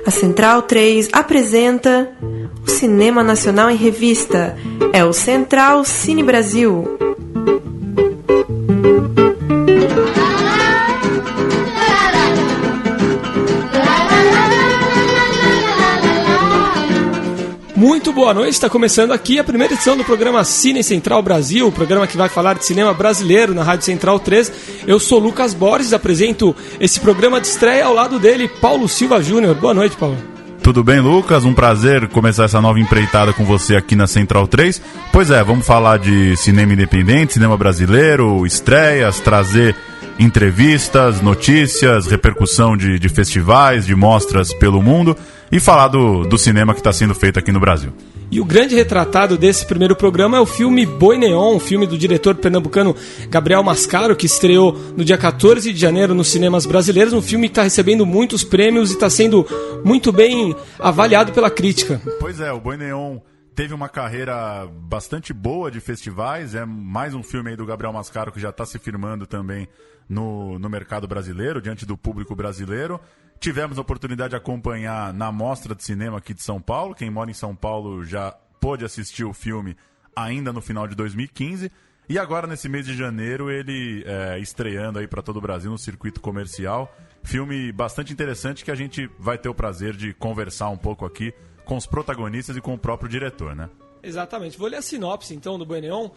A Central 3 apresenta o Cinema Nacional em Revista. É o Central Cine Brasil. Muito boa noite, está começando aqui a primeira edição do programa Cine Central Brasil, o programa que vai falar de cinema brasileiro na Rádio Central 3. Eu sou Lucas Borges, apresento esse programa de estreia ao lado dele, Paulo Silva Júnior. Boa noite, Paulo. Tudo bem, Lucas? Um prazer começar essa nova empreitada com você aqui na Central 3. Pois é, vamos falar de cinema independente, cinema brasileiro, estreias, trazer entrevistas, notícias, repercussão de festivais, de mostras pelo mundo e falar do cinema que está sendo feito aqui no Brasil. E o grande retratado desse primeiro programa é o filme Boi Neon, um filme do diretor pernambucano Gabriel Mascaro, que estreou no dia 14 de janeiro nos cinemas brasileiros. Um filme que está recebendo muitos prêmios e está sendo muito bem avaliado pela crítica. Pois é, o Boi Neon teve uma carreira bastante boa de festivais. É mais um filme aí do Gabriel Mascaro que já está se firmando também no mercado brasileiro, diante do público brasileiro. Tivemos a oportunidade de acompanhar na Mostra de Cinema aqui de São Paulo. Quem mora em São Paulo já pôde assistir o filme ainda no final de 2015. E agora, nesse mês de janeiro, ele estreando aí para todo o Brasil no circuito comercial. Filme bastante interessante que a gente vai ter o prazer de conversar um pouco aqui com os protagonistas e com o próprio diretor, né? Exatamente. Vou ler a sinopse, então, do Boi Neon.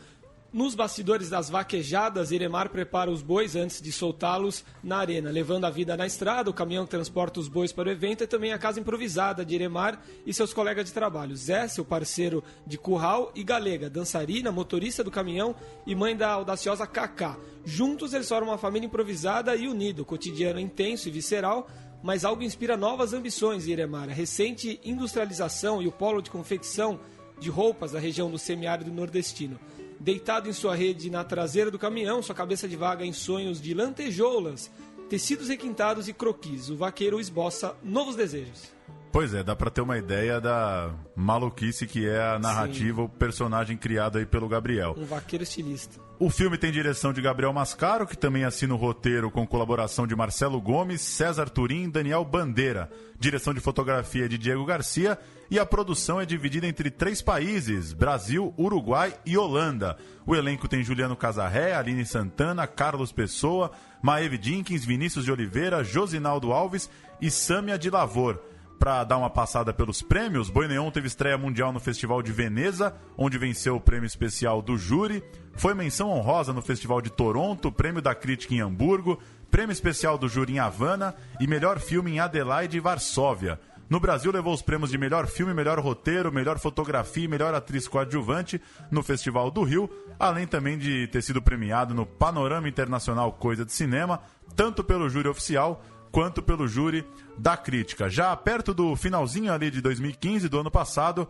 Nos bastidores das vaquejadas, Iremar prepara os bois antes de soltá-los na arena, levando a vida na estrada. O caminhão que transporta os bois para o evento é também a casa improvisada de Iremar e seus colegas de trabalho. Zé, seu parceiro de curral, e Galega, dançarina, motorista do caminhão e mãe da audaciosa Cacá. Juntos eles formam uma família improvisada e unida. O cotidiano é intenso e visceral, mas algo inspira novas ambições em Iremar. A recente industrialização e o polo de confecção de roupas da região do semiárido nordestino. Deitado em sua rede na traseira do caminhão, sua cabeça divaga em sonhos de lantejoulas, tecidos requintados e croquis. O vaqueiro esboça novos desejos. Pois é, dá pra ter uma ideia da maluquice que é a narrativa, o personagem criado aí pelo Gabriel. Um vaqueiro estilista. O filme tem direção de Gabriel Mascaro, que também assina o roteiro com colaboração de Marcelo Gomes, César Turim e Daniel Bandeira. Direção de fotografia de Diego Garcia e a produção é dividida entre 3 países, Brasil, Uruguai e Holanda. O elenco tem Juliano Casarré, Aline Santana, Carlos Pessoa, Maeve Jenkins, Vinícius de Oliveira, Josinaldo Alves e Sâmia de Lavor. Para dar uma passada pelos prêmios, Boi Neon teve estreia mundial no Festival de Veneza, onde venceu o prêmio especial do júri. Foi menção honrosa no Festival de Toronto, prêmio da crítica em Hamburgo, prêmio especial do júri em Havana e melhor filme em Adelaide e Varsóvia. No Brasil levou os prêmios de melhor filme, melhor roteiro, melhor fotografia e melhor atriz coadjuvante no Festival do Rio, além também de ter sido premiado no Panorama Internacional Coisa de Cinema, tanto pelo júri oficial quanto pelo júri da crítica. Já perto do finalzinho ali de 2015, do ano passado,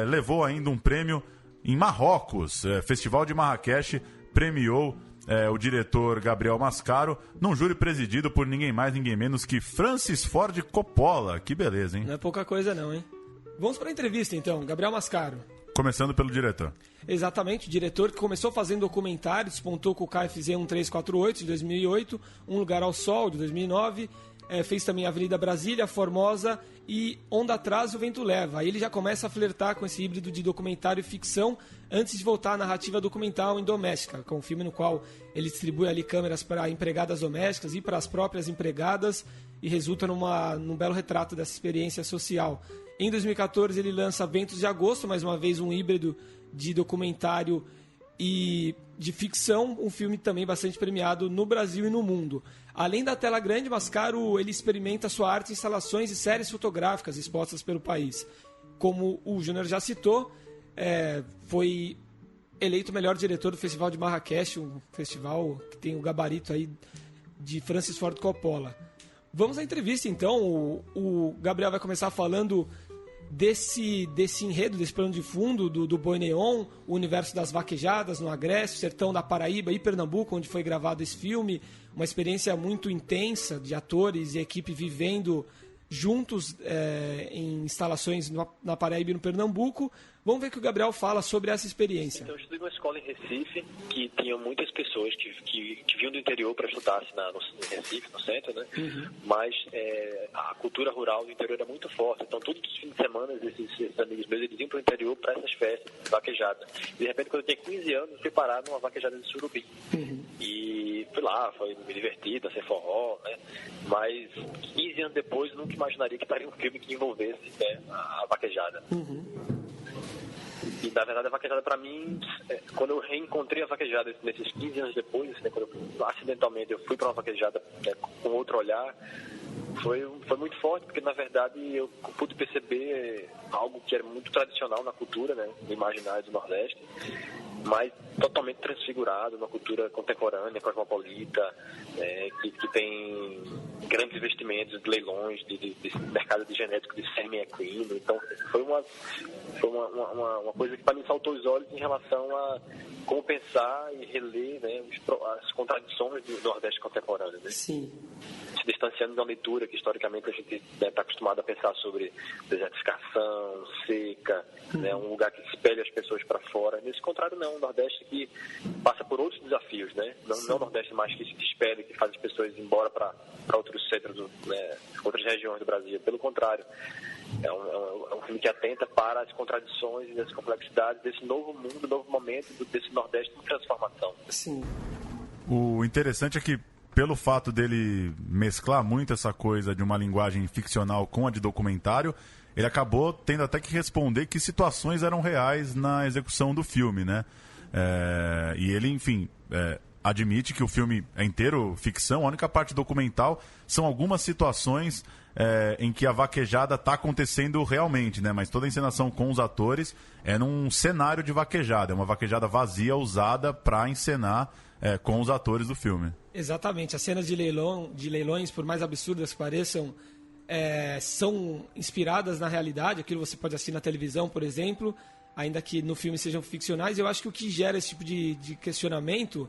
levou ainda um prêmio em Marrocos. Festival de Marrakech premiou o diretor Gabriel Mascaro num júri presidido por ninguém mais, ninguém menos que Francis Ford Coppola. Que beleza, hein? Não é pouca coisa não, hein? Vamos para a entrevista, então. Gabriel Mascaro. Começando pelo diretor. Exatamente, o diretor que começou fazendo documentários, despontou com o KFZ 1348 de 2008, Um Lugar ao Sol de 2009, fez também Avenida Brasília, Formosa e Onda Atrás, O Vento Leva. Aí ele já começa a flertar com esse híbrido de documentário e ficção antes de voltar à narrativa documental em Doméstica, que é um filme no qual ele distribui ali câmeras para empregadas domésticas e para as próprias empregadas e resulta num belo retrato dessa experiência social. Em 2014 ele lança Ventos de Agosto, mais uma vez um híbrido de documentário e de ficção, um filme também bastante premiado no Brasil e no mundo. Além da tela grande, Mascaro ele experimenta sua arte em instalações e séries fotográficas expostas pelo país. Como o Júnior já citou, foi eleito o melhor diretor do Festival de Marrakech, um festival que tem o gabarito aí de Francis Ford Coppola. Vamos à entrevista, então. O Gabriel vai começar falando desse enredo, desse plano de fundo do Boi Neon, o universo das vaquejadas no Agreste, sertão da Paraíba e Pernambuco, onde foi gravado esse filme, uma experiência muito intensa de atores e equipe vivendo juntos em instalações na Paraíba e no Pernambuco. Vamos ver o que o Gabriel fala sobre essa experiência. Então, eu estudei numa escola em Recife, que tinha muitas pessoas que vinham do interior para estudar no Recife, no centro, né? Mas a cultura rural do interior era muito forte. Então, todos os fins de semana, esses amigos meus, eles iam para o interior para essas festas, vaquejada. De repente, quando eu tinha 15 anos, eu fui parar numa vaquejada de Surubim. E fui lá, foi me divertido, sem forró, né? Mas 15 anos depois, eu nunca imaginaria que estaria um filme que envolvesse a vaquejada. E, na verdade, a vaquejada, para mim, quando eu reencontrei a vaquejada nesses 15 anos depois, né, quando acidentalmente eu fui para uma vaquejada com outro olhar, foi muito forte, porque, na verdade, eu pude perceber algo que era muito tradicional na cultura, né, no imaginário do Nordeste, mas totalmente transfigurado na cultura contemporânea, cosmopolita, que tem grandes investimentos de leilões, de mercado de genético de sêmen equino. Então, foi uma coisa que para mim saltou os olhos em relação a como pensar e reler, né, as contradições do Nordeste contemporâneo, né? Sim. Se distanciando da leitura que historicamente a gente está acostumado a pensar sobre desertificação, seca, né, um lugar que espelha as pessoas para fora. Nesse contrário, não, o Nordeste que passa por outros desafios, né? Não o Nordeste mais que se espelha, que faz as pessoas ir embora para outros centros, né, outras regiões do Brasil. Pelo contrário, é um filme que atenta para as contradições e as complexidades desse novo mundo, novo momento desse Nordeste em transformação. Sim. O interessante é que, pelo fato dele mesclar muito essa coisa de uma linguagem ficcional com a de documentário, ele acabou tendo até que responder que situações eram reais na execução do filme, né? E ele, enfim, admite que o filme é inteiro ficção, a única parte documental são algumas situações em que a vaquejada está acontecendo realmente, né? Mas toda a encenação com os atores é num cenário de vaquejada, é uma vaquejada vazia usada para encenar com os atores do filme. Exatamente, as cenas de leilões, por mais absurdas que pareçam, são inspiradas na realidade, aquilo você pode assistir na televisão, por exemplo, ainda que no filme sejam ficcionais. Eu acho que o que gera esse tipo de questionamento,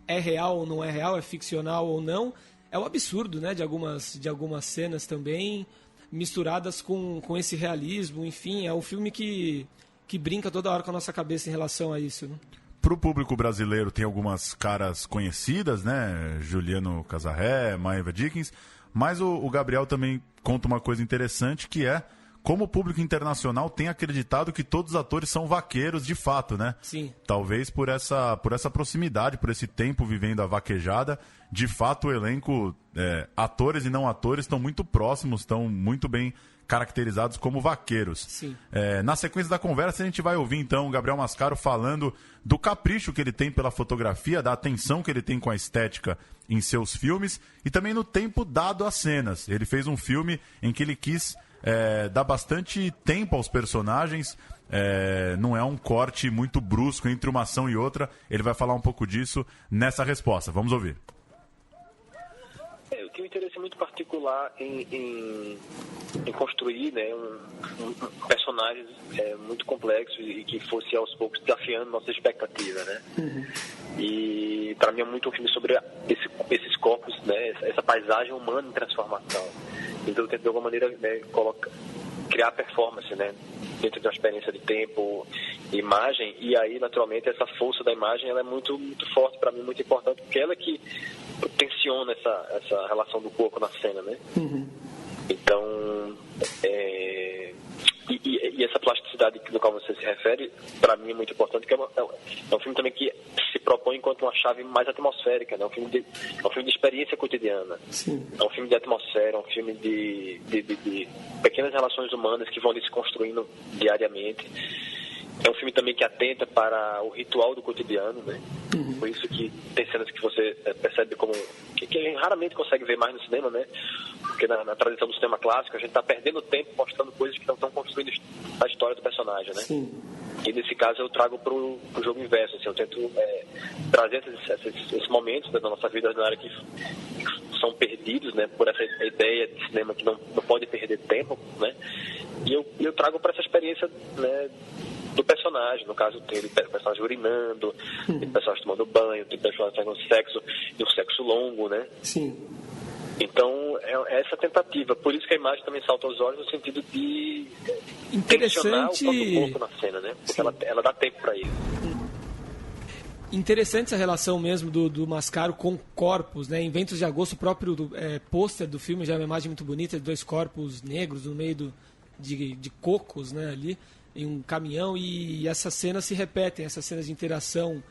é real ou não é real, é ficcional ou não, é o absurdo, né, de algumas cenas também, misturadas com esse realismo. Enfim, é um filme que brinca toda hora com a nossa cabeça em relação a isso, né? Para o público brasileiro tem algumas caras conhecidas, né? Juliano Casarré, Maeva Dickens, mas o Gabriel também conta uma coisa interessante, que é como o público internacional tem acreditado que todos os atores são vaqueiros de fato, né? Sim. Talvez por essa proximidade, por esse tempo vivendo a vaquejada, de fato o elenco, atores e não atores, estão muito próximos, estão muito bem caracterizados como vaqueiros. Sim. Na sequência da conversa, a gente vai ouvir então o Gabriel Mascaro falando do capricho que ele tem pela fotografia, da atenção que ele tem com a estética em seus filmes e também no tempo dado às cenas. Ele fez um filme em que ele quis dar bastante tempo aos personagens, não é um corte muito brusco entre uma ação e outra. Ele vai falar um pouco disso nessa resposta. Vamos ouvir. Eu tenho um interesse muito particular em construir, né, personagens muito complexos e que fosse aos poucos desafiando nossa expectativa, né? E para mim é muito um filme sobre esses corpos, né, essa paisagem humana em transformação. Então eu tento de alguma maneira, né, criar performance, né, dentro de uma experiência de tempo, de imagem, e aí naturalmente essa força da imagem ela é muito, muito forte para mim, muito importante, porque ela é que tensiona essa relação do corpo na cena, né? Então, e essa plasticidade do qual você se refere, para mim é muito importante, que é um filme também que se propõe enquanto uma chave mais atmosférica, né? É um filme de experiência cotidiana. Sim. É um filme de atmosfera, é um filme de pequenas relações humanas que vão se construindo diariamente. É um filme também que atenta para o ritual do cotidiano, né? Por isso que tem cenas que você percebe como que a gente raramente consegue ver mais no cinema, né? Porque na tradição do cinema clássico a gente está perdendo tempo mostrando coisas que não estão construindo a história do personagem, né? Sim. E nesse caso eu trago para o jogo inverso, assim, eu tento trazer esses momentos, né, da nossa vida ordinária que são perdidos, né, por essa ideia de cinema que não pode perder tempo, né? E eu trago para essa experiência, né, do personagem. No caso, tem o personagem urinando, tem o personagem tomando banho, tem o personagem fazendo sexo, e um sexo longo, né? Sim. Então, é essa tentativa. Por isso que a imagem também salta aos olhos no sentido de tensionar o Interessante. próprio corpo na cena, né? Porque ela dá tempo para isso. Interessante essa relação mesmo do Mascaro com corpos, né? Em Ventos de Agosto, o próprio pôster do filme já é uma imagem muito bonita de 2 corpos negros no meio de cocos, né? Ali, em um caminhão, e essas cenas se repetem, essas cenas de interação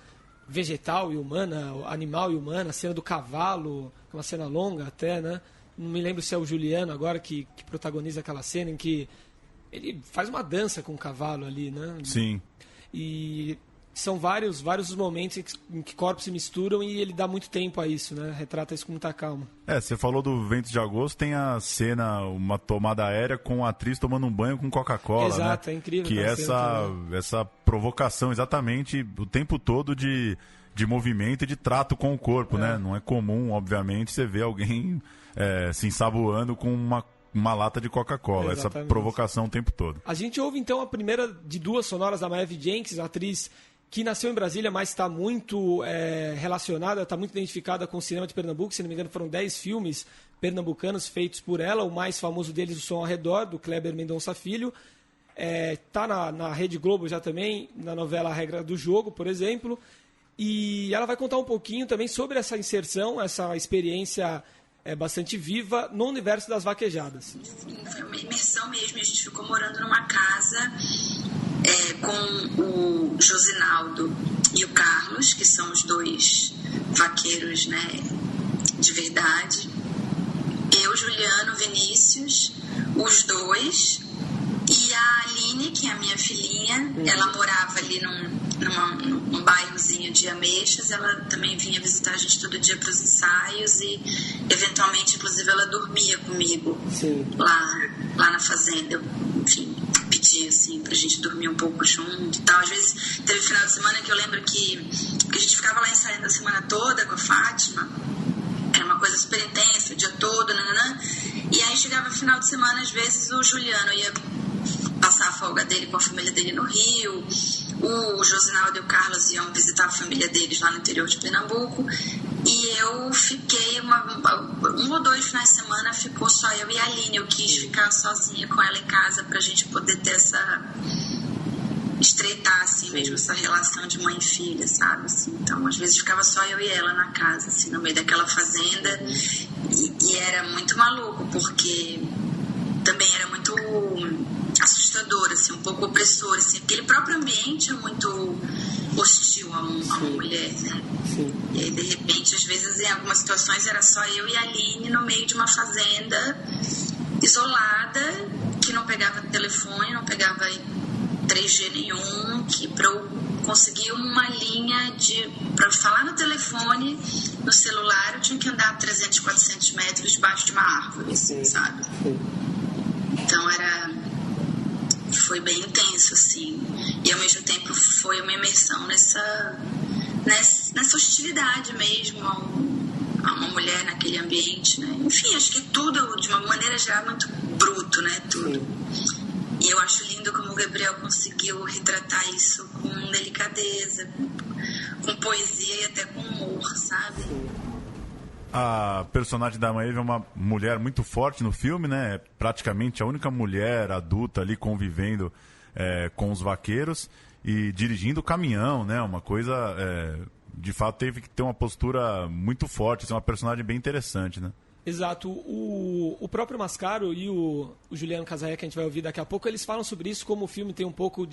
vegetal e humana, animal e humana, a cena do cavalo, uma cena longa até, né? Não me lembro se é o Juliano agora que protagoniza aquela cena em que ele faz uma dança com o cavalo ali, né? Sim. E são vários os momentos em que corpos se misturam e ele dá muito tempo a isso, né? Retrata isso com muita calma. Você falou do Ventos de Agosto, tem a cena, uma tomada aérea com a atriz tomando um banho com Coca-Cola, Exato, né? É incrível. Que essa provocação exatamente o tempo todo de movimento e de trato com o corpo, né? Não é comum, obviamente, você ver alguém se ensaboando com uma lata de Coca-Cola. Essa provocação o tempo todo. A gente ouve, então, a primeira de 2 sonoras da Maeve Jenkins, a atriz que nasceu em Brasília, mas está muito relacionada, está muito identificada com o cinema de Pernambuco. Se não me engano, foram 10 filmes pernambucanos feitos por ela. O mais famoso deles, O Som ao Redor, do Kleber Mendonça Filho. Está na Rede Globo já também, na novela A Regra do Jogo, por exemplo. E ela vai contar um pouquinho também sobre essa inserção, essa experiência bastante viva no universo das vaquejadas. Foi uma imersão mesmo. A gente ficou morando numa casa com o Josinaldo e o Carlos, que são os 2 vaqueiros, né, de verdade. Eu, Juliano, Vinícius, os 2, e a Aline, que é a minha filhinha. Ela morava ali num bairrozinho de Ameixas. Ela também vinha visitar a gente todo dia para os ensaios e, eventualmente, inclusive, ela dormia comigo lá na fazenda. Enfim, pedia assim pra gente dormir um pouco junto e tal. Às vezes teve final de semana que eu lembro que a gente ficava lá ensaiando a semana toda com a Fátima. Era uma coisa super intensa, o dia todo, nananã. E aí chegava final de semana, às vezes o Juliano ia passar a folga dele com a família dele no Rio, o Josinaldo e o Carlos iam visitar a família deles lá no interior de Pernambuco, e eu fiquei um ou 2 finais de semana, ficou só eu e a Aline. Eu quis ficar sozinha com ela em casa pra gente poder ter estreitar assim mesmo essa relação de mãe e filha, sabe? Assim, então, às vezes ficava só eu e ela na casa, assim, no meio daquela fazenda, e era muito maluco, porque também era muito assustador, assim, um pouco opressor, assim, aquele próprio ambiente é muito hostil a uma mulher, né? Sim. E aí, de repente, às vezes, em algumas situações, era só eu e a Aline no meio de uma fazenda isolada, que não pegava telefone, não pegava 3G nenhum, que para eu conseguir uma linha para falar no telefone, no celular, eu tinha que andar 300, 400 metros debaixo de uma árvore, assim, sabe? Então foi bem intenso, assim, e ao mesmo tempo foi uma imersão nessa hostilidade mesmo a uma mulher naquele ambiente, né? Enfim, acho que tudo, de uma maneira geral, muito bruto, né? Tudo. E eu acho lindo como o Gabriel conseguiu retratar isso com delicadeza, com poesia e até com humor, sabe? A personagem da Maeve é uma mulher muito forte no filme, né? É praticamente a única mulher adulta ali convivendo com os vaqueiros e dirigindo o caminhão, né? Uma coisa, de fato, teve que ter uma postura muito forte, uma personagem bem interessante, né? Exato. O próprio Mascaro e o Juliano Casaia, que a gente vai ouvir daqui a pouco, eles falam sobre isso, como o filme tem um pouco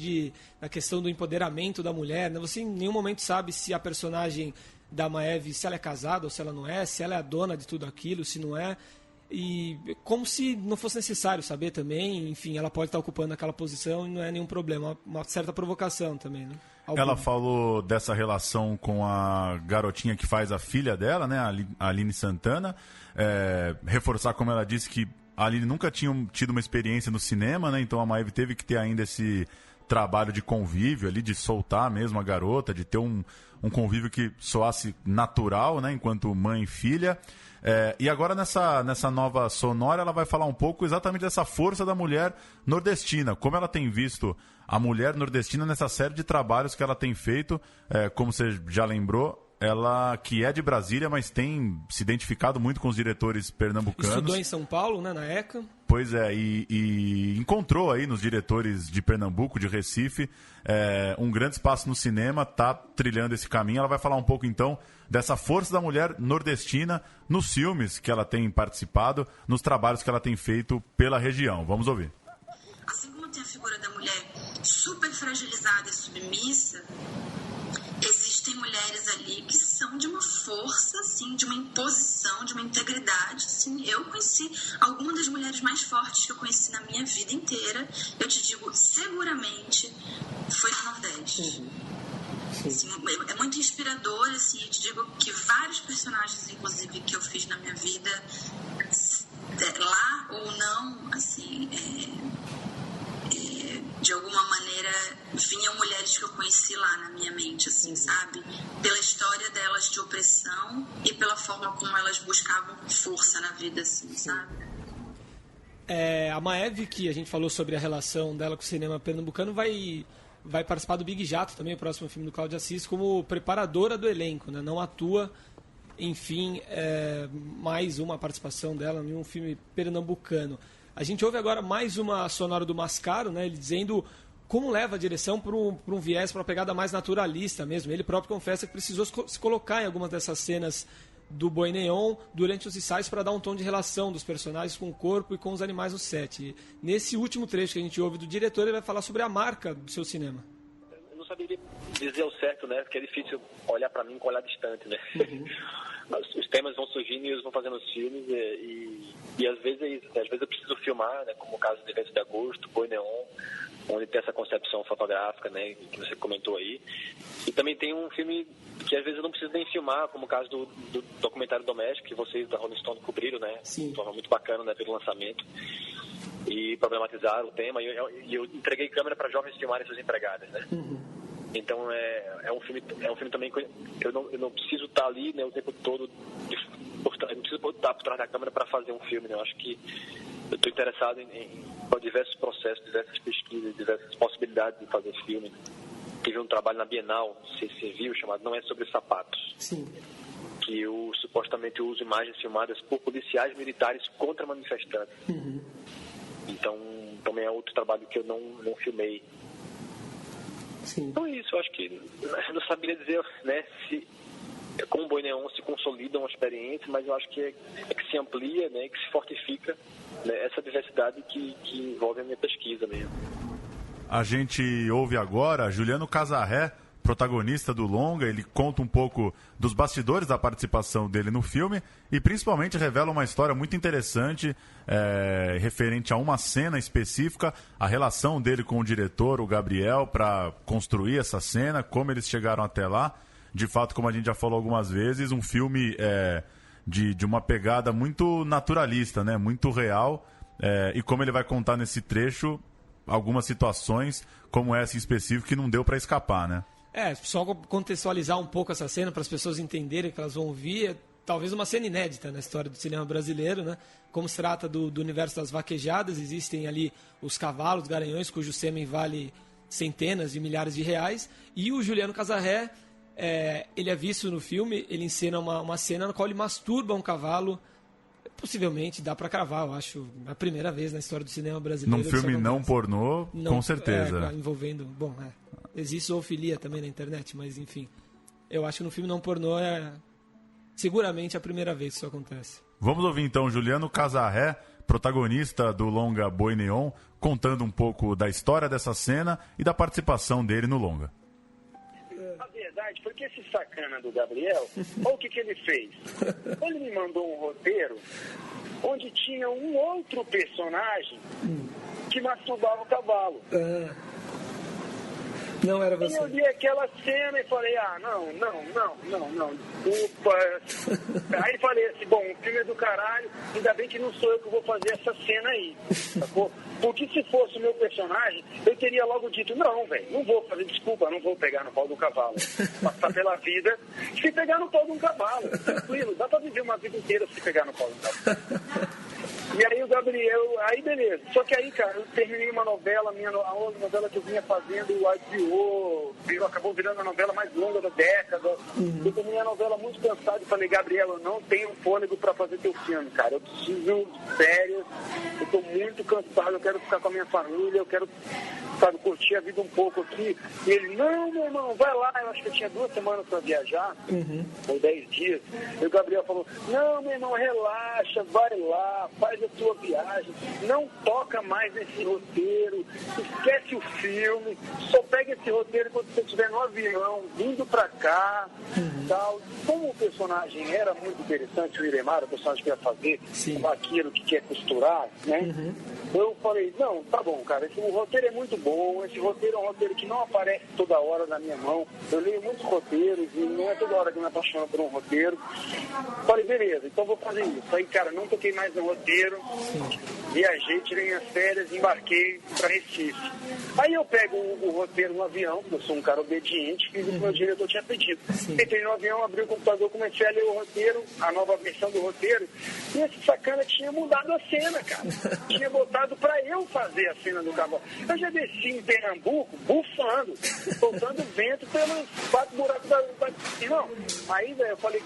da questão do empoderamento da mulher, né? Você em nenhum momento sabe se a personagem da Maeve, se ela é casada ou se ela não é, se ela é a dona de tudo aquilo, se não é. E como se não fosse necessário saber também, enfim, ela pode estar ocupando aquela posição e não é nenhum problema, uma certa provocação também, né? Ela falou dessa relação com a garotinha que faz a filha dela, né, a Aline Santana, reforçar, como ela disse, que a Aline nunca tinha tido uma experiência no cinema, né, então a Maeve teve que ter ainda esse trabalho de convívio ali, de soltar mesmo a garota, de ter um convívio que soasse natural, né, enquanto mãe e filha. E agora nessa nova sonora ela vai falar um pouco exatamente dessa força da mulher nordestina, como ela tem visto a mulher nordestina nessa série de trabalhos que ela tem feito, como você já lembrou, ela que é de Brasília, mas tem se identificado muito com os diretores pernambucanos. Estudou em São Paulo, né, na ECA. Pois é, e encontrou aí nos diretores de Pernambuco, de Recife, um grande espaço no cinema, tá trilhando esse caminho. Ela vai falar um pouco, então, dessa força da mulher nordestina nos filmes que ela tem participado, nos trabalhos que ela tem feito pela região. Vamos ouvir. Assim como tem a figura da mulher super fragilizada e submissa, existem mulheres ali que são de uma força, assim, de uma imposição, de uma integridade, assim. Eu conheci algumas das mulheres mais fortes que eu conheci na minha vida inteira. Eu te digo, seguramente, foi no Nordeste. Assim, é muito inspirador, assim. Eu te digo que vários personagens, inclusive, que eu fiz na minha vida, lá ou não, assim, de alguma maneira vinham mulheres que eu conheci lá na minha mente, assim, sabe? Pela história delas de opressão e pela forma como elas buscavam força na vida, assim, sabe? A Maeve, que a gente falou sobre a relação dela com o cinema pernambucano, vai participar do Big Jato também, o próximo filme do Cláudio Assis, como preparadora do elenco, né? Não atua, enfim, mais uma participação dela em um filme pernambucano. A gente ouve agora mais uma sonora do Mascaro, né? Ele dizendo como leva a direção para um viés, para uma pegada mais naturalista mesmo. Ele próprio confessa que precisou se colocar em algumas dessas cenas do Boi Neon durante os ensaios para dar um tom de relação dos personagens com o corpo e com os animais no set. E nesse último trecho que a gente ouve do diretor, ele vai falar sobre a marca do seu cinema. Eu não saberia dizer ao certo, né? Porque é difícil olhar para mim com olhar distante, né? Os temas vão surgindo e eles vão fazendo os filmes e às vezes eu preciso filmar, né? Como o caso de 20 de agosto, Boi Neon, onde tem essa concepção fotográfica, né? Que você comentou aí. E também tem um filme que às vezes eu não preciso nem filmar, como o caso do documentário doméstico que vocês da Rolling Stone cobriram, né? Sim. De forma muito bacana, né? Pelo lançamento. E problematizaram o tema. E eu entreguei câmera para jovens filmarem suas empregadas, né? Então é um filme também que eu não preciso estar ali, né, o tempo todo eu não preciso estar por trás da câmera para fazer um filme, né? Eu acho que eu estou interessado em diversos processos, diversas pesquisas, diversas possibilidades de fazer filme. Tive um trabalho na Bienal, não sei se você viu, chamado Não é Sobre Sapatos. Sim. Que eu supostamente uso imagens filmadas por policiais militares contra manifestantes. Então também é outro trabalho que eu não filmei. Sim. Então é isso, eu acho que eu não saberia dizer, né, se com o Boi Neon se consolida uma experiência, mas eu acho que é que se amplia, né, que se fortifica, né, essa diversidade que envolve a minha pesquisa mesmo. A gente ouve agora Juliano Casarré, protagonista do longa. Ele conta um pouco dos bastidores da participação dele no filme e principalmente revela uma história muito interessante referente a uma cena específica, a relação dele com o diretor, o Gabriel, para construir essa cena, como eles chegaram até lá. De fato, como a gente já falou algumas vezes, um filme de uma pegada muito naturalista, né? Muito real, e como ele vai contar nesse trecho algumas situações como essa em específico que não deu para escapar, né? Só contextualizar um pouco essa cena para as pessoas entenderem que elas vão ouvir. Talvez uma cena inédita na história do cinema brasileiro, né? Como se trata do universo das vaquejadas, existem ali os cavalos, garanhões, cujo sêmen vale centenas de milhares de reais. E o Juliano Casarré, ele é visto no filme, ele encena uma cena na qual ele masturba um cavalo. Possivelmente dá pra cravar, eu acho, a primeira vez na história do cinema brasileiro. Num filme não pornô, não, com certeza. Envolvendo... Bom, existe zoofilia também na internet, mas enfim. Eu acho que no filme não pornô é seguramente a primeira vez que isso acontece. Vamos ouvir então Juliano Casarré, protagonista do longa Boi Neon, contando um pouco da história dessa cena e da participação dele no longa. A verdade foi que esse sacana do Gabriel, olha o que ele fez. Ele me mandou um roteiro onde tinha um outro personagem que masturbava o cavalo. Não era você. E eu vi aquela cena e falei, não, desculpa. Aí falei assim, bom, o filme é do caralho, ainda bem que não sou eu que vou fazer essa cena aí, sacou? Porque se fosse o meu personagem, eu teria logo dito, não, velho, não vou fazer, desculpa, não vou pegar no pau do cavalo. Passar pela vida se pegar no pau de um cavalo, tranquilo, dá pra viver uma vida inteira se pegar no pau do cavalo. E aí o Gabriel, aí beleza. Só que aí, cara, eu terminei uma novela, a outra novela que eu vinha fazendo, o acabou virando a novela mais longa da década. Eu terminei a novela muito cansado e falei, Gabriel, eu não tenho fôlego pra fazer teu filme, cara. Eu preciso de férias, eu tô muito cansado, eu quero ficar com a minha família, eu quero, sabe, curtir a vida um pouco aqui. E ele, não, meu irmão, vai lá. Eu acho que eu tinha 2 semanas pra viajar, ou 10 dias. E o Gabriel falou, não, meu irmão, relaxa, vai lá, faz a tua viagem, não toca mais nesse roteiro, esquece o filme, só pega esse roteiro quando você estiver no avião, vindo pra cá, tal. Como o personagem era muito interessante, o Iremar, o personagem que ia fazer, o vaqueiro que quer costurar, né? Eu falei, não, tá bom, cara, o roteiro é muito bom, esse roteiro é um roteiro que não aparece toda hora na minha mão, eu leio muitos roteiros e não é toda hora que eu me apaixono por um roteiro. Falei, beleza, então vou fazer isso. Aí, cara, não toquei mais no roteiro, viajei, tirei minhas férias, embarquei pra Recife. Aí eu pego o roteiro no avião, porque eu sou um cara obediente, fiz o que o meu diretor tinha pedido. Entrei no avião, abri o computador, comecei a ler o roteiro, a nova versão do roteiro, e esse sacana tinha mudado a cena, cara. Tinha botado pra eu fazer a cena do cavalo. Eu já desci em Pernambuco, bufando, soltando vento pelos 4 buracos da... Não, aí, velho, eu falei,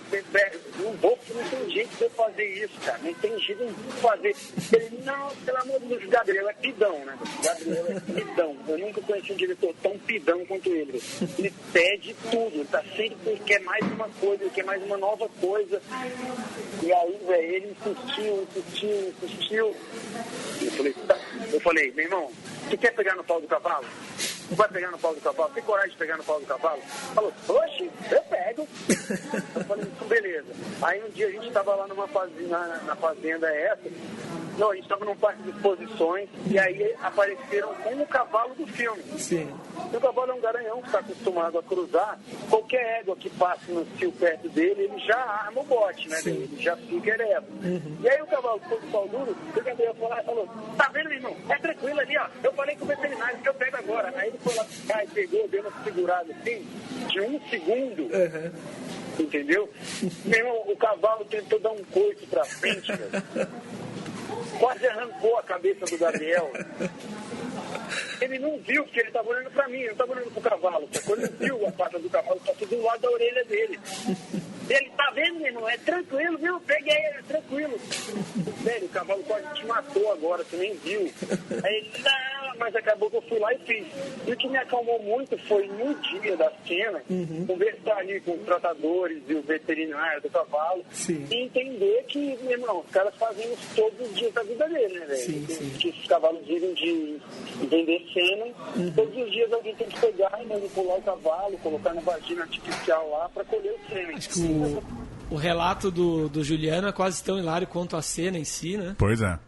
não vou, não tem jeito de eu fazer isso, cara. Não tem jeito de fazer. Ele, não, pelo amor de Deus, Gabriel é pidão, né? Gabriel é pidão. Eu nunca conheci um diretor tão pidão quanto ele. Ele pede tudo, ele tá sempre, ele quer mais uma coisa, ele quer mais uma nova coisa. E aí, velho, ele insistiu. Eu falei, meu irmão, tu quer pegar no pau do cavalo? Vai pegar no pau do cavalo? Tem coragem de pegar no pau do cavalo? Falou, oxe, eu pego. Eu falei, beleza. Aí um dia a gente estava lá numa fazenda, na fazenda essa. Não, a gente estava num parque de exposições e aí apareceram com o cavalo do filme. Sim. E o cavalo é um garanhão que está acostumado a cruzar. Qualquer égua que passe no cio perto dele, ele já arma o bote, né? Ele já fica ereto. E aí o cavalo ficou de pau duro, o Gabriel falou, tá vendo, meu irmão? É tranquilo ali, ó. Eu falei com o veterinário que eu pego agora. Aí ele foi lá buscar e pegou, deu uma segurada assim, de 1 segundo. Entendeu? Meu irmão, o cavalo tentou dar um coice pra frente, velho. Quase arrancou a cabeça do Gabriel. Ele não viu, porque ele estava olhando para mim, ele não estava olhando para o cavalo. Quando ele viu a pata do cavalo, passou do lado da orelha dele. Ele, tá vendo, meu irmão? É tranquilo, viu? Peguei, é tranquilo. Sério, o cavalo quase te matou agora, você nem viu. Aí ele, não, mas acabou que eu fui lá e fiz. E o que me acalmou muito foi, no dia da cena, conversar ali com os tratadores e o veterinário do cavalo e entender que, meu irmão, os caras fazem isso todos os dias da vida dele, né, velho? Que esses cavalos vivem de vender cena. Todos os dias alguém tem que pegar e manipular o cavalo, colocar na vagina artificial lá para colher o sêmen. Acho que o relato do Juliano é quase tão hilário quanto a cena em si, né? Pois é.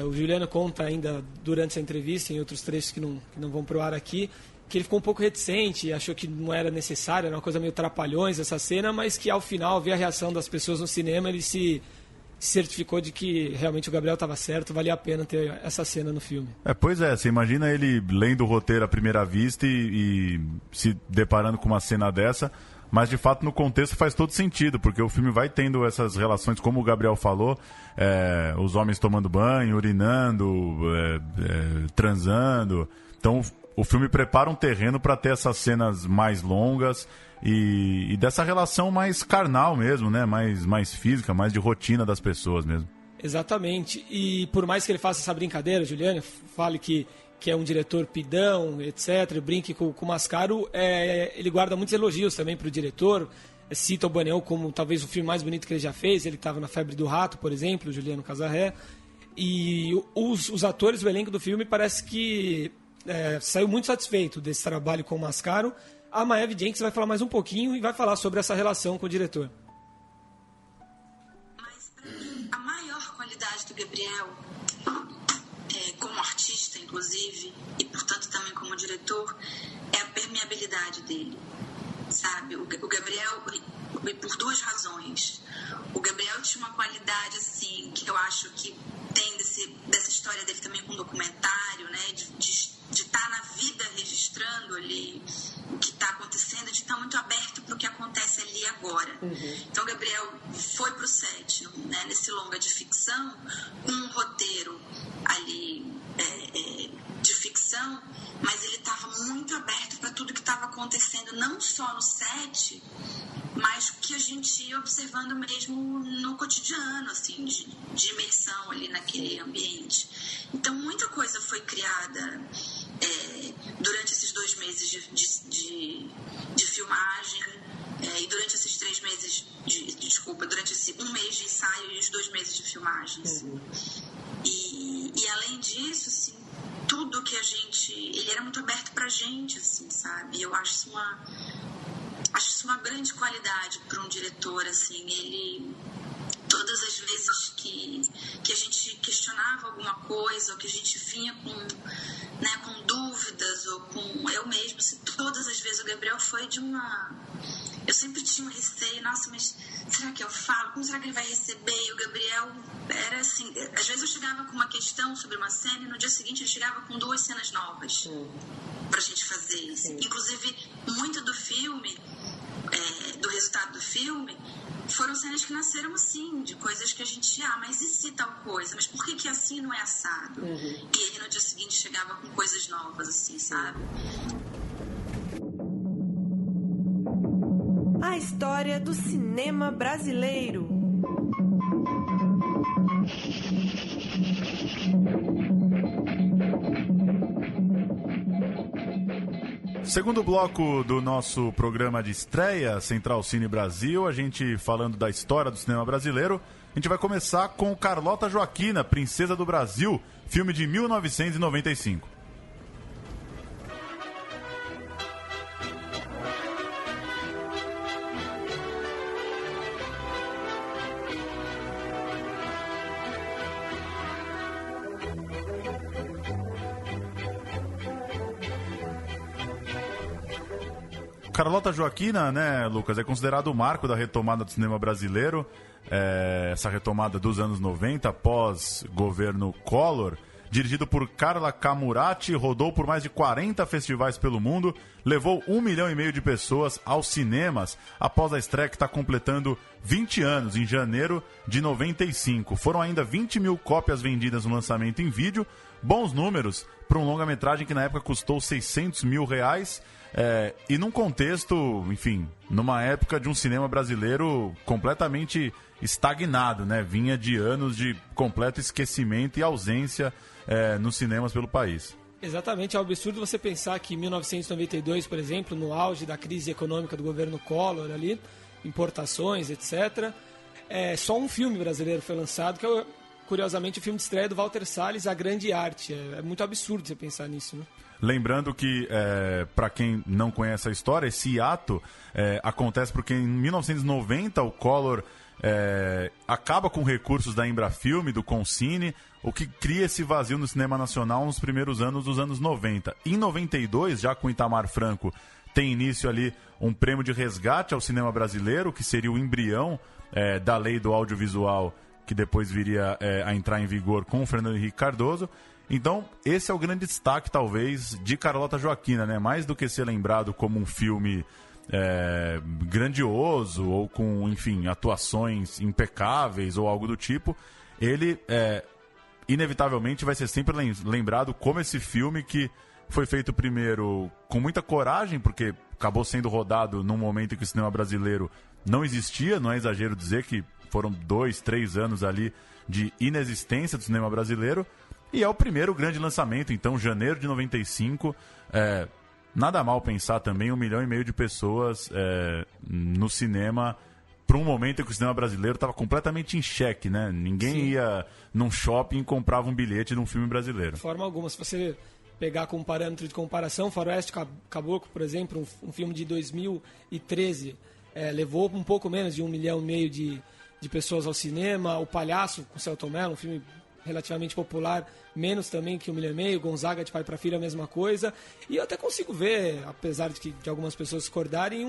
O Juliano conta ainda durante essa entrevista, em outros trechos que não vão pro ar aqui, que ele ficou um pouco reticente, achou que não era necessário, era uma coisa meio trapalhões essa cena, mas que ao final, ver a reação das pessoas no cinema, ele se certificou de que realmente o Gabriel estava certo, valia a pena ter essa cena no filme. Pois é, você imagina ele lendo o roteiro à primeira vista e se deparando com uma cena dessa, mas de fato no contexto faz todo sentido, porque o filme vai tendo essas relações, como o Gabriel falou, os homens tomando banho, urinando, transando. Então o filme prepara um terreno para ter essas cenas mais longas e dessa relação mais carnal mesmo, né? Mais física, mais de rotina das pessoas mesmo. Exatamente. E por mais que ele faça essa brincadeira, Juliano, fale que é um diretor pidão, etc., brinque com o Mascaro, ele guarda muitos elogios também para o diretor, cita o Baniel como talvez o filme mais bonito que ele já fez, ele estava na Febre do Rato, por exemplo, o Juliano Casarré, e os atores, o elenco do filme parece que saiu muito satisfeito desse trabalho com o Mascaro. A Maeve Jenkins vai falar mais um pouquinho e vai falar sobre essa relação com o diretor. Mas para mim, a maior qualidade do Gabriel, como artista, inclusive, e portanto também como diretor, é a permeabilidade dele, sabe? O Gabriel, e por 2 razões. O Gabriel tinha uma qualidade, assim, que eu acho que tem dessa história dele também com documentário, né? De estar na vida registrando ali o que está acontecendo, de estar muito aberto para o que acontece ali agora. Então, o Gabriel foi para o set, né, nesse longa de ficção, com um roteiro ali de ficção, mas ele estava muito aberto para tudo que estava acontecendo, não só no set, mas o que a gente ia observando mesmo no cotidiano, assim, de imersão ali naquele ambiente. Então, muita coisa foi criada durante esses 2 meses de filmagem, e durante esses 3 meses durante esse 1 mês de ensaio e os 2 meses de filmagem. Assim. E além disso, assim, tudo que ele era muito aberto pra gente, assim, sabe? Eu acho isso uma grande qualidade para um diretor, assim. Ele, todas as vezes que a gente questionava alguma coisa, ou que a gente vinha com dúvidas, ou com eu mesmo, assim, todas as vezes o Gabriel foi eu sempre tinha um receio, nossa, mas será que eu falo? Como será que ele vai receber? E o Gabriel era assim, às vezes eu chegava com uma questão sobre uma cena e no dia seguinte ele chegava com 2 cenas novas pra gente fazer. Assim. Inclusive, muito do filme, do resultado do filme, foram cenas que nasceram assim, de coisas que a gente, mas e se tal coisa? Mas por que assim não é assado? E ele no dia seguinte chegava com coisas novas, assim, sabe? A história do cinema brasileiro. Segundo bloco do nosso programa de estreia, Central Cine Brasil, a gente falando da história do cinema brasileiro, a gente vai começar com Carlota Joaquina, Princesa do Brasil, filme de 1995. Carlota Joaquina, né, Lucas, é considerado o marco da retomada do cinema brasileiro, essa retomada dos anos 90, após governo Collor, dirigido por Carla Camurati, rodou por mais de 40 festivais pelo mundo, levou 1,5 milhão de pessoas aos cinemas após a estreia que está completando 20 anos, em janeiro de 95. Foram ainda 20 mil cópias vendidas no lançamento em vídeo, bons números para um longa-metragem que na época custou R$600 mil, e num contexto, enfim, numa época de um cinema brasileiro completamente estagnado, né? Vinha de anos de completo esquecimento e ausência nos cinemas pelo país. Exatamente, é um absurdo você pensar que em 1992, por exemplo, no auge da crise econômica do governo Collor ali, importações, etc., só um filme brasileiro foi lançado, que é, curiosamente, o filme de estreia do Walter Salles, A Grande Arte. É muito absurdo você pensar nisso, né? Lembrando que, para quem não conhece a história, esse hiato acontece porque em 1990 o Collor acaba com recursos da Embrafilme, do Concine, o que cria esse vazio no cinema nacional nos primeiros anos dos anos 90. Em 92, já com Itamar Franco, tem início ali um prêmio de resgate ao cinema brasileiro, que seria o embrião da lei do audiovisual, que depois viria a entrar em vigor com o Fernando Henrique Cardoso. Então, esse é o grande destaque, talvez, de Carlota Joaquina, né? Mais do que ser lembrado como um filme grandioso ou com, enfim, atuações impecáveis ou algo do tipo, ele, inevitavelmente, vai ser sempre lembrado como esse filme que foi feito primeiro com muita coragem, porque acabou sendo rodado num momento em que o cinema brasileiro não existia, não é exagero dizer que foram 2, 3 anos ali de inexistência do cinema brasileiro. E é o primeiro grande lançamento, então, janeiro de 95. Nada mal pensar também 1,5 milhão de pessoas no cinema, para um momento em que o cinema brasileiro estava completamente em xeque, né? Ninguém ia num shopping e comprava um bilhete de um filme brasileiro. De forma alguma. Se você pegar como parâmetro de comparação, Faroeste Caboclo, por exemplo, um filme de 2013, levou um pouco menos de 1,5 milhão de pessoas ao cinema. O Palhaço, com Celton Mello, um filme relativamente popular, menos também que 1,5 milhão. Gonzaga, de Pai para Filho, a mesma coisa. E eu até consigo ver, apesar de algumas pessoas discordarem,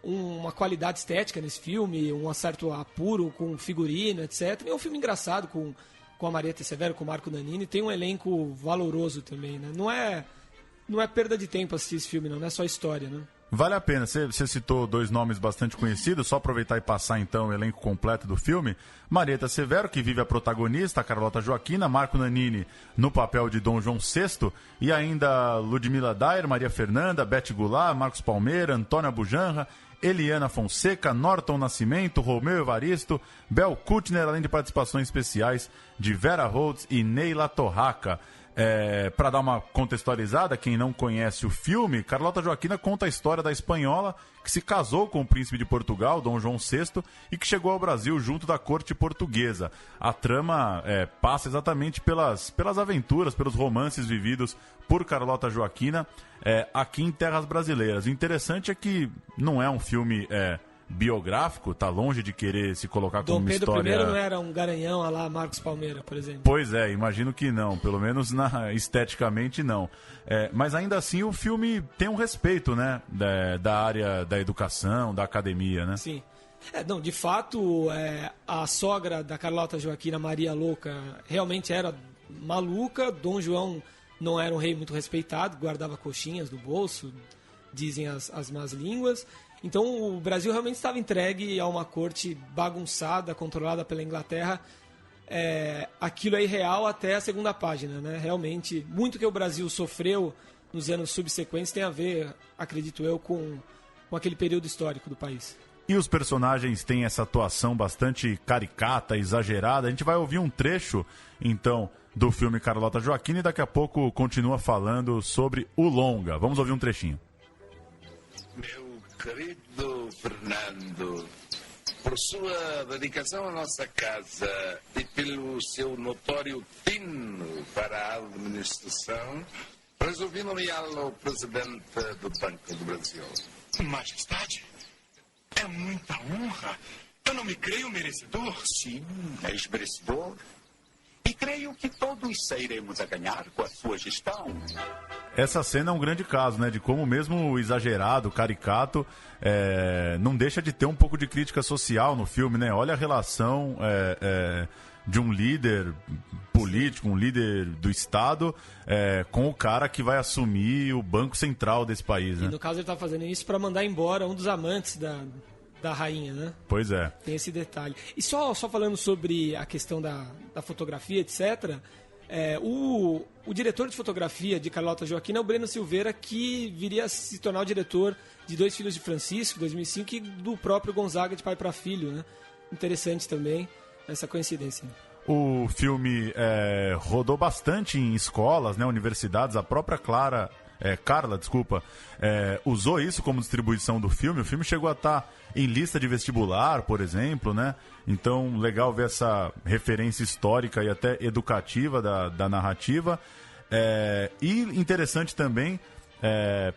uma qualidade estética nesse filme, um certo apuro com figurino, etc. É um filme engraçado, com com a Marieta Severo, com o Marco Nanini, tem um elenco valoroso também, né? Não é perda de tempo assistir esse filme, não é só história, né? Vale a pena. Você citou 2 nomes bastante conhecidos, só aproveitar e passar então o elenco completo do filme. Marieta Severo, que vive a protagonista, a Carlota Joaquina, Marco Nanini no papel de Dom João VI, e ainda Ludmila Dair, Maria Fernanda, Beth Goulart, Marcos Palmeira, Antônia Bujanra, Eliana Fonseca, Norton Nascimento, Romeu Evaristo, Bel Kutner, além de participações especiais de Vera Holtz e Neila Torraca. Para dar uma contextualizada, quem não conhece o filme, Carlota Joaquina conta a história da espanhola que se casou com o príncipe de Portugal, Dom João VI, e que chegou ao Brasil junto da corte portuguesa. A trama passa exatamente pelas aventuras, pelos romances vividos por Carlota Joaquina aqui em terras brasileiras. O interessante é que não é um filme biográfico, tá longe de querer se colocar como uma história... Dom Pedro I não era um garanhão a lá Marcos Palmeira, por exemplo? Pois é, imagino que não, pelo menos esteticamente não. Mas ainda assim o filme tem um respeito, né, da área da educação, da academia, né? Sim. Não, de fato, a sogra da Carlota Joaquina, Maria Louca, realmente era maluca. Dom João não era um rei muito respeitado, guardava coxinhas no bolso, dizem as más línguas. Então o Brasil realmente estava entregue a uma corte bagunçada, controlada pela Inglaterra. Aquilo é irreal até a segunda página, né? Realmente, muito que o Brasil sofreu nos anos subsequentes tem a ver, acredito eu, com aquele período histórico do país. E os personagens têm essa atuação bastante caricata, exagerada. A gente vai ouvir um trecho, então, do filme Carlota Joaquina e daqui a pouco continua falando sobre o longa. Vamos ouvir um trechinho. Meu querido Fernando, por sua dedicação à nossa casa e pelo seu notório tino para a administração, resolvi nomeá-lo presidente do Banco do Brasil. Majestade, é muita honra. Eu não me creio merecedor. Sim, és merecedor. E creio que todos sairemos a ganhar com a sua gestão. Essa cena é um grande caso, né? De como mesmo o exagerado, o caricato, não deixa de ter um pouco de crítica social no filme, né? Olha a relação de um líder político, um líder do Estado, com o cara que vai assumir o Banco Central desse país, né? E no caso ele tá fazendo isso para mandar embora um dos amantes da rainha, né? Pois é. Tem esse detalhe. E só falando sobre a questão da fotografia, etc., o diretor de fotografia de Carlota Joaquina é o Breno Silveira, que viria a se tornar o diretor de Dois Filhos de Francisco, 2005, e do próprio Gonzaga, de Pai para Filho, né? Interessante também essa coincidência. O filme rodou bastante em escolas, né, universidades. A própria Carla, usou isso como distribuição do filme. O filme chegou a estar em lista de vestibular, por exemplo, né? Então, legal ver essa referência histórica e até educativa da narrativa. E interessante também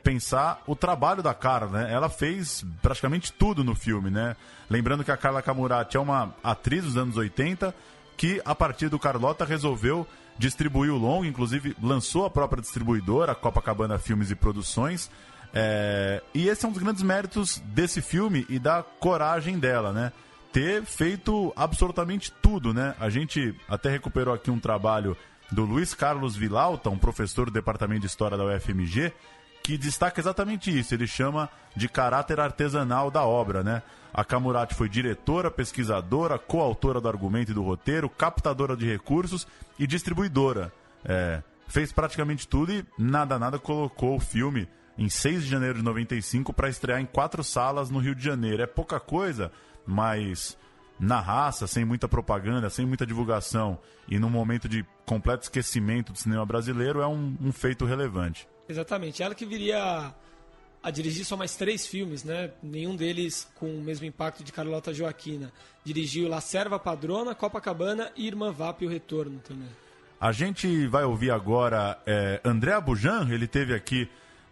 pensar o trabalho da Carla, né? Ela fez praticamente tudo no filme, né? Lembrando que a Carla Camurati é uma atriz dos anos 80 que, a partir do Carlota, resolveu distribuiu o longa, inclusive lançou a própria distribuidora, a Copacabana Filmes e Produções. E esse é um dos grandes méritos desse filme e da coragem dela, né? Ter feito absolutamente tudo, né? A gente até recuperou aqui um trabalho do Luiz Carlos Vilauta, um professor do Departamento de História da UFMG, que destaca exatamente isso. Ele chama de caráter artesanal da obra, né? A Camurati foi diretora, pesquisadora, coautora do argumento e do roteiro, captadora de recursos e distribuidora. Fez praticamente tudo e nada colocou o filme em 6 de janeiro de 95 para estrear em 4 salas no Rio de Janeiro. É pouca coisa, mas na raça, sem muita propaganda, sem muita divulgação e num momento de completo esquecimento do cinema brasileiro, é um feito relevante. Exatamente. Ela que viria a dirigir só mais 3 filmes, né? Nenhum deles com o mesmo impacto de Carlota Joaquina. Dirigiu La Serva Padrona, Copacabana e Irmã Vap e o Retorno também. A gente vai ouvir agora André Bujan. Ele esteve aqui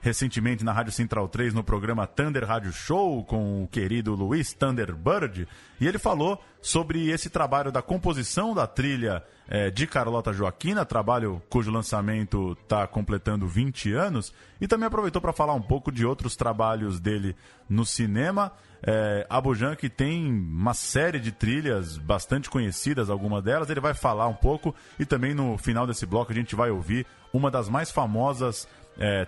recentemente na Rádio Central 3, no programa Thunder Rádio Show, com o querido Luiz Thunderbird, e ele falou sobre esse trabalho da composição da trilha de Carlota Joaquina, trabalho cujo lançamento está completando 20 anos, e também aproveitou para falar um pouco de outros trabalhos dele no cinema. Abujam, que tem uma série de trilhas bastante conhecidas, algumas delas, ele vai falar um pouco, e também no final desse bloco a gente vai ouvir uma das mais famosas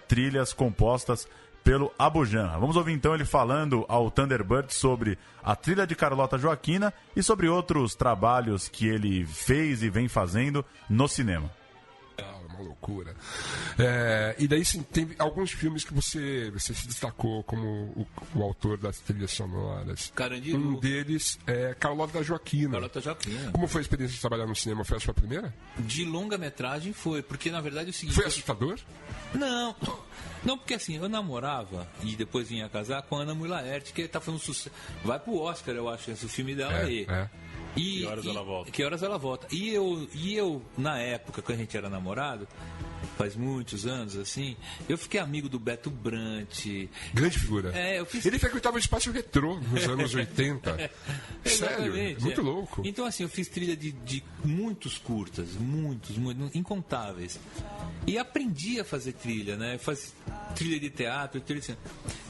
trilhas compostas pelo Abujam. Vamos ouvir então ele falando ao Thunderbird sobre a trilha de Carlota Joaquina e sobre outros trabalhos que ele fez e vem fazendo no cinema. Uma loucura. E daí sim, tem alguns filmes que você se destacou como o autor das trilhas sonoras. Carandiru. Um deles é Carlota Joaquina. Carlota Joaquina. Como foi a experiência de trabalhar no cinema? Foi a sua primeira? De longa-metragem foi, porque na verdade é o seguinte... Foi assustador? Não, porque assim, eu namorava e depois vinha casar com a Ana Mui Laerte, que tá fazendo sucesso. Vai pro Oscar, eu acho, esse filme dela aí. Que horas ela volta? Que horas ela volta. E eu, na época, quando a gente era namorado, faz muitos anos, assim, eu fiquei amigo do Beto Brant. Grande figura. Ele frequentava o espaço retrô nos anos 80. Sério, muito louco. Então, assim, eu fiz trilha de muitos curtas, muitos, incontáveis. E aprendi a fazer trilha, né? Faz trilha de teatro, trilha de cinema.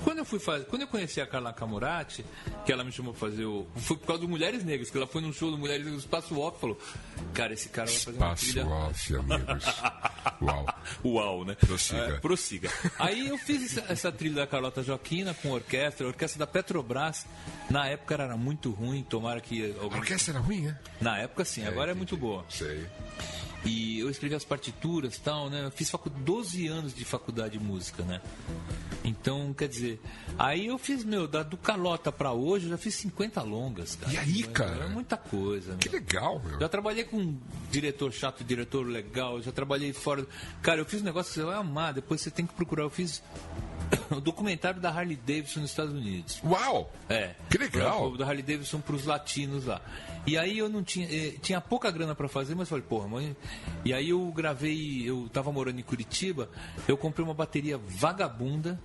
Quando eu conheci a Carla Camurati, que ela me chamou pra fazer foi por causa do Mulheres Negras, que ela foi num show do Mulheres Negras, Espaço Off, e falou: cara, esse cara vai fazer uma trilha... Espaço Off, amigos. Uau, né? Prossiga. Aí eu fiz essa trilha da Carlota Joaquina com a orquestra da Petrobras. Na época era muito ruim, tomara que... A orquestra era ruim, né? Na época sim, agora é muito boa. Sei. E eu escrevi as partituras e tal, né? Eu fiz 12 anos de faculdade de música, né? Então, quer dizer... Aí eu fiz, do Carlota pra hoje, eu já fiz 50 longas, cara. E aí, cara? É muita coisa. Que legal, meu. Já trabalhei com diretor chato, diretor legal, já trabalhei fora... Cara, eu fiz um negócio que você vai amar, depois você tem que procurar. Eu fiz o documentário da Harley Davidson nos Estados Unidos. Uau! Que legal! Da Harley Davidson pros latinos lá. E aí eu não tinha pouca grana pra fazer, mas falei, porra, mãe... E aí eu gravei, eu tava morando em Curitiba, eu comprei uma bateria vagabunda,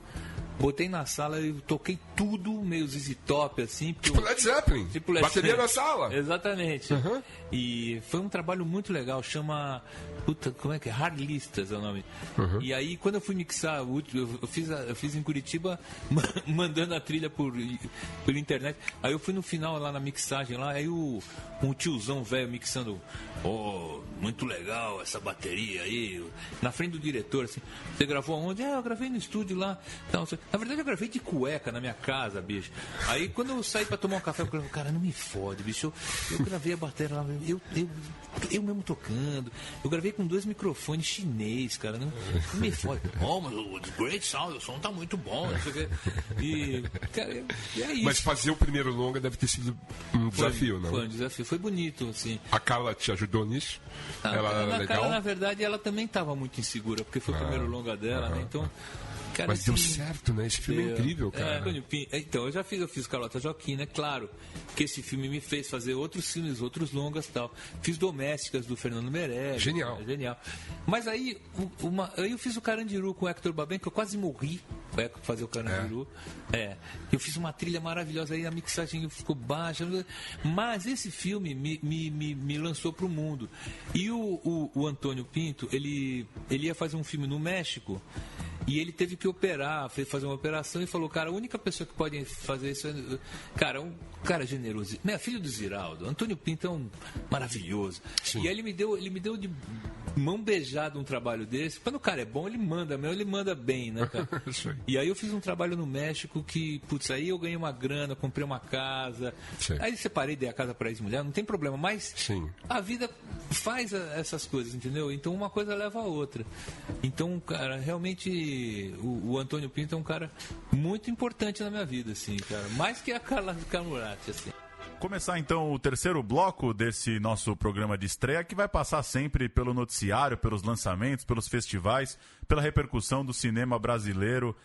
botei na sala e toquei tudo meio ZZ Top, assim. Tipo Led Zeppelin. Bateria na sala. Exatamente. Uhum. E foi um trabalho muito legal, chama... como é que é? Harlistas é o nome. Uhum. E aí, quando eu fui mixar, eu fiz em Curitiba, mandando a trilha por internet. Aí eu fui no final, lá na mixagem, lá, aí um tiozão velho mixando, muito legal essa bateria aí, na frente do diretor, assim, você gravou onde? Eu gravei no estúdio lá. Então, na verdade, eu gravei de cueca na minha casa, bicho. Aí, quando eu saí pra tomar um café, eu falei, cara, não me fode, bicho. Eu gravei a bateria lá, eu mesmo tocando. Eu gravei com 2 microfones chinês, cara. Não me fode. Mas o Great Sound, o som tá muito bom. E, cara, é isso. Mas fazer o primeiro longa deve ter sido um desafio, não? Foi um desafio. Foi bonito, assim. A Carla te ajudou nisso? Ela era legal? Carla, na verdade, ela também tava muito insegura, porque foi o primeiro longa dela, né? Então... Cara, mas deu certo, né? Esse filme é incrível, cara. Então, eu fiz Carlota Joaquina, é claro que esse filme me fez fazer outros filmes, outros longas e tal. Fiz Domésticas do Fernando Meirelles. Genial. Genial. Mas aí, aí eu fiz o Carandiru com o Hector Baben, que eu quase morri pra fazer o Carandiru. Eu fiz uma trilha maravilhosa, aí a mixagem ficou baixa. Mas esse filme me lançou pro mundo. E o Antônio Pinto, ele ia fazer um filme no México. E ele teve que fazer uma operação e falou, cara, a única pessoa que pode fazer isso é... Cara, um cara generoso. Filho do Ziraldo. Antônio Pinto é um maravilhoso. Sim. E aí ele me deu de mão beijada um trabalho desse. Quando o cara é bom, ele manda bem, né, cara? E aí eu fiz um trabalho no México que, putz, aí eu ganhei uma grana, comprei uma casa. Sim. Aí separei, dei a casa pra ex-mulher, não tem problema. Mas a vida faz essas coisas, entendeu? Então uma coisa leva a outra. Então, cara, realmente... O Antônio Pinto é um cara muito importante na minha vida, assim, cara. Mais que a Carla Camurati, assim. Começar então o terceiro bloco desse nosso programa de estreia, que vai passar sempre pelo noticiário, pelos lançamentos, pelos festivais, pela repercussão do cinema brasileiro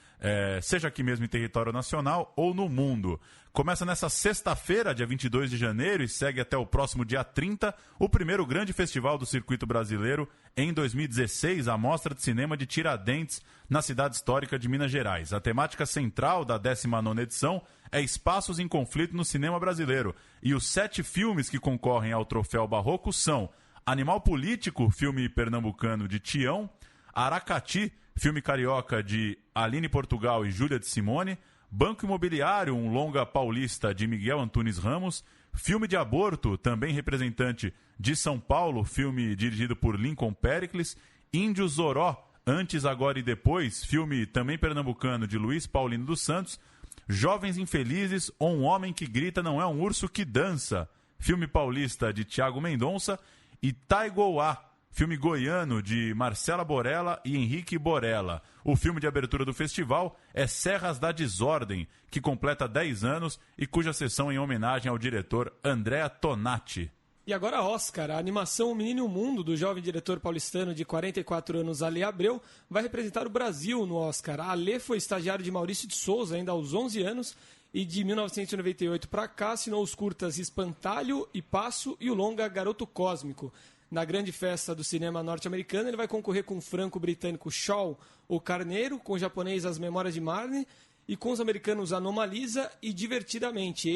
seja aqui mesmo em território nacional ou no mundo. Começa nessa sexta-feira, dia 22 de janeiro, e segue até o próximo dia 30, o primeiro grande festival do circuito brasileiro em 2016, a Mostra de Cinema de Tiradentes, na cidade histórica de Minas Gerais. A temática central da 19ª edição é Espaços em Conflito no Cinema Brasileiro, e os 7 filmes que concorrem ao Troféu Barroco são Animal Político, filme pernambucano de Tião, Aracati, filme carioca de Aline Portugal e Júlia de Simone, Banco Imobiliário, um longa paulista de Miguel Antunes Ramos, filme de aborto, também representante de São Paulo, filme dirigido por Lincoln Pericles, Índio Zoró, Antes, Agora e Depois, filme também pernambucano de Luiz Paulino dos Santos, Jovens Infelizes, ou Um Homem que Grita Não é um Urso que Dança, filme paulista de Tiago Mendonça, e Taiguá, filme goiano de Marcela Borella e Henrique Borella. O filme de abertura do festival é Serras da Desordem, que completa 10 anos e cuja sessão é em homenagem ao diretor Andrea Tonati. E agora Oscar, a animação O Menino e o Mundo, do jovem diretor paulistano de 44 anos, Alê Abreu, vai representar o Brasil no Oscar. A Alê foi estagiário de Maurício de Souza ainda aos 11 anos e de 1998 para cá assinou os curtas Espantalho e Passo e o longa Garoto Cósmico. Na grande festa do cinema norte-americano, ele vai concorrer com o franco-britânico Shaw, O Carneiro, com o japonês As Memórias de Marnie e com os americanos Anomalisa e Divertidamente.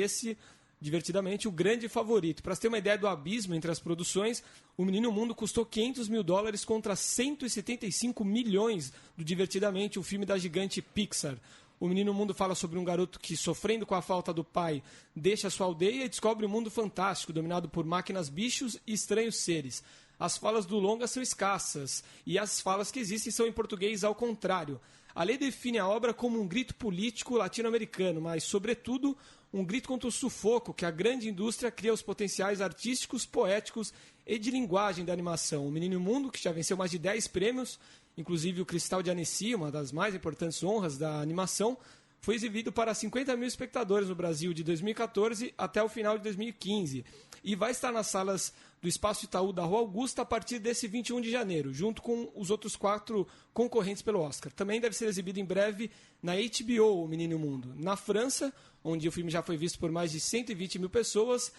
Divertidamente, o grande favorito. Para você ter uma ideia do abismo entre as produções, O Menino e o Mundo custou $500 mil contra 175 milhões do Divertidamente, o filme da gigante Pixar. O Menino e o Mundo fala sobre um garoto que, sofrendo com a falta do pai, deixa sua aldeia e descobre um mundo fantástico, dominado por máquinas, bichos e estranhos seres. As falas do longa são escassas, e as falas que existem são em português ao contrário. A lei define a obra como um grito político latino-americano, mas, sobretudo, um grito contra o sufoco que a grande indústria cria aos potenciais artísticos, poéticos e de linguagem da animação. O Menino e o Mundo, que já venceu mais de 10 prêmios, inclusive o Cristal de Annecy, uma das mais importantes honras da animação, foi exibido para 50 mil espectadores no Brasil de 2014 até o final de 2015. E vai estar nas salas do Espaço Itaú da Rua Augusta a partir desse 21 de janeiro, junto com os outros 4 concorrentes pelo Oscar. Também deve ser exibido em breve na HBO, O Menino e o Mundo. Na França, onde o filme já foi visto por mais de 120 mil pessoas,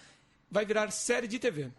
vai virar série de TV.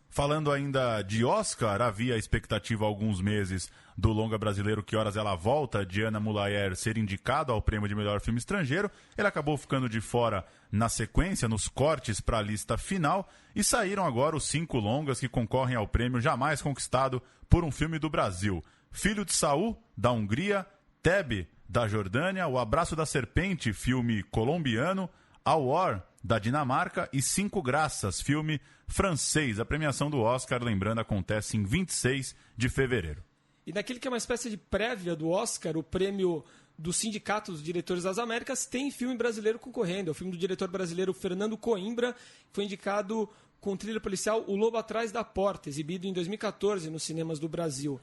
Falando ainda de Oscar, havia a expectativa há alguns meses do longa brasileiro Que Horas Ela Volta, de Ana Mulayer, ser indicado ao prêmio de melhor filme estrangeiro. Ele acabou ficando de fora na sequência, nos cortes para a lista final, e saíram agora os 5 longas que concorrem ao prêmio jamais conquistado por um filme do Brasil. Filho de Saul, da Hungria, Tebe, da Jordânia, O Abraço da Serpente, filme colombiano, A War, da Dinamarca, e 5 Graças, filme francês. A premiação do Oscar, lembrando, acontece em 26 de fevereiro. E naquele que é uma espécie de prévia do Oscar, o prêmio do Sindicato dos Diretores das Américas, tem filme brasileiro concorrendo. É o filme do diretor brasileiro Fernando Coimbra, foi indicado com trilha policial O Lobo Atrás da Porta, exibido em 2014 nos cinemas do Brasil.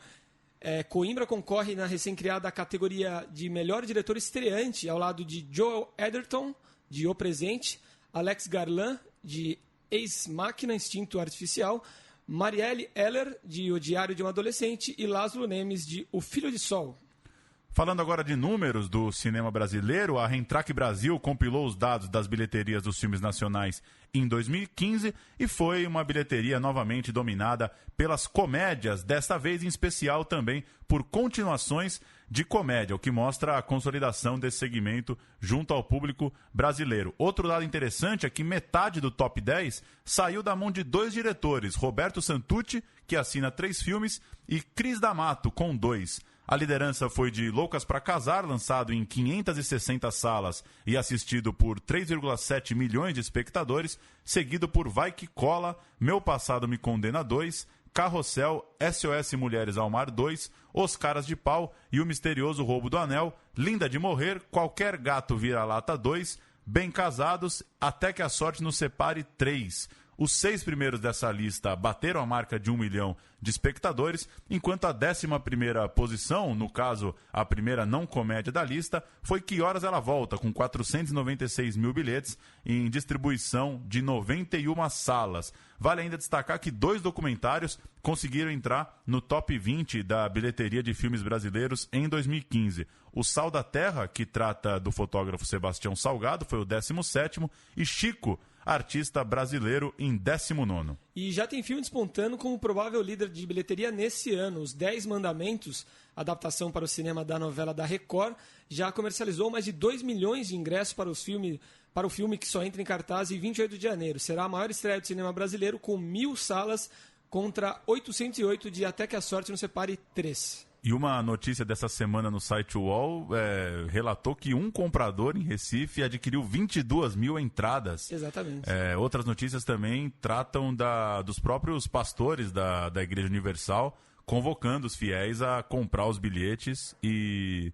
Coimbra concorre na recém-criada categoria de melhor diretor estreante, ao lado de Joel Edgerton, de O Presente, Alex Garland, de Ex-Máquina, Instinto Artificial, Marielle Heller, de O Diário de um Adolescente, e Lázaro Nemes, de O Filho de Sol. Falando agora de números do cinema brasileiro, a Rentrac Brasil compilou os dados das bilheterias dos filmes nacionais em 2015 e foi uma bilheteria novamente dominada pelas comédias, desta vez em especial também por continuações de comédia, o que mostra a consolidação desse segmento junto ao público brasileiro. Outro dado interessante é que metade do top 10 saiu da mão de 2 diretores, Roberto Santucci, que assina 3 filmes, e Cris D'Amato, com 2. A liderança foi de Loucas pra Casar, lançado em 560 salas e assistido por 3,7 milhões de espectadores, seguido por Vai Que Cola, Meu Passado Me Condena 2, Carrossel, SOS Mulheres ao Mar 2, Os Caras de Pau e O Misterioso Roubo do Anel, Linda de Morrer, Qualquer Gato Vira-Lata 2, Bem Casados, Até que a Sorte nos Separe 3. Os 6 primeiros dessa lista bateram a marca de 1 milhão de espectadores, enquanto a 11ª posição, no caso a primeira não comédia da lista, foi Que Horas Ela Volta, com 496 mil bilhetes em distribuição de 91 salas. Vale ainda destacar que 2 documentários conseguiram entrar no top 20 da bilheteria de filmes brasileiros em 2015. O Sal da Terra, que trata do fotógrafo Sebastião Salgado, foi o 17º, e Chico, artista brasileiro, em 19º. E já tem filme despontando como provável líder de bilheteria nesse ano. Os 10 Mandamentos, adaptação para o cinema da novela da Record, já comercializou mais de 2 milhões de ingressos para o filme que só entra em cartaz em 28 de janeiro. Será a maior estreia do cinema brasileiro, com 1.000 salas contra 808 de Até que a Sorte Nos Separe 3. E uma notícia dessa semana no site UOL relatou que um comprador em Recife adquiriu 22 mil entradas. Exatamente. Outras notícias também tratam dos próprios pastores da Igreja Universal convocando os fiéis a comprar os bilhetes e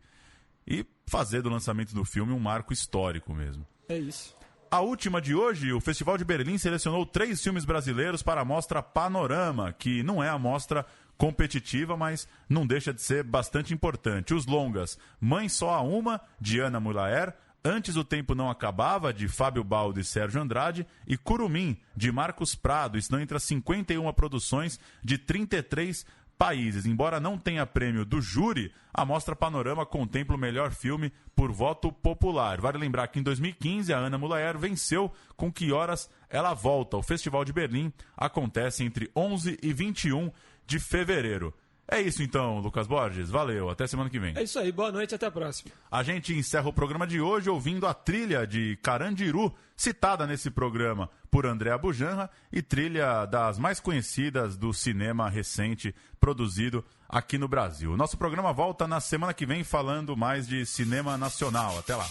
fazer do lançamento do filme um marco histórico mesmo. É isso. A última de hoje, o Festival de Berlim selecionou 3 filmes brasileiros para a mostra Panorama, que não é a mostra competitiva, mas não deixa de ser bastante importante. Os longas Mãe Só Há Uma, de Ana Mulaer, Antes o Tempo Não Acabava, de Fábio Baldo e Sérgio Andrade, e Curumim, de Marcos Prado, estão entre as 51 produções de 33 países. Embora não tenha prêmio do júri, a Mostra Panorama contempla o melhor filme por voto popular. Vale lembrar que em 2015 a Ana Mulaer venceu com Que Horas Ela Volta. O Festival de Berlim acontece entre 11 e 21 de fevereiro. É isso então, Lucas Borges. Valeu, até semana que vem. É isso aí, boa noite, até a próxima. A gente encerra o programa de hoje ouvindo a trilha de Carandiru, citada nesse programa por André Abujanra, e trilha das mais conhecidas do cinema recente produzido aqui no Brasil. Nosso programa volta na semana que vem falando mais de cinema nacional. Até lá.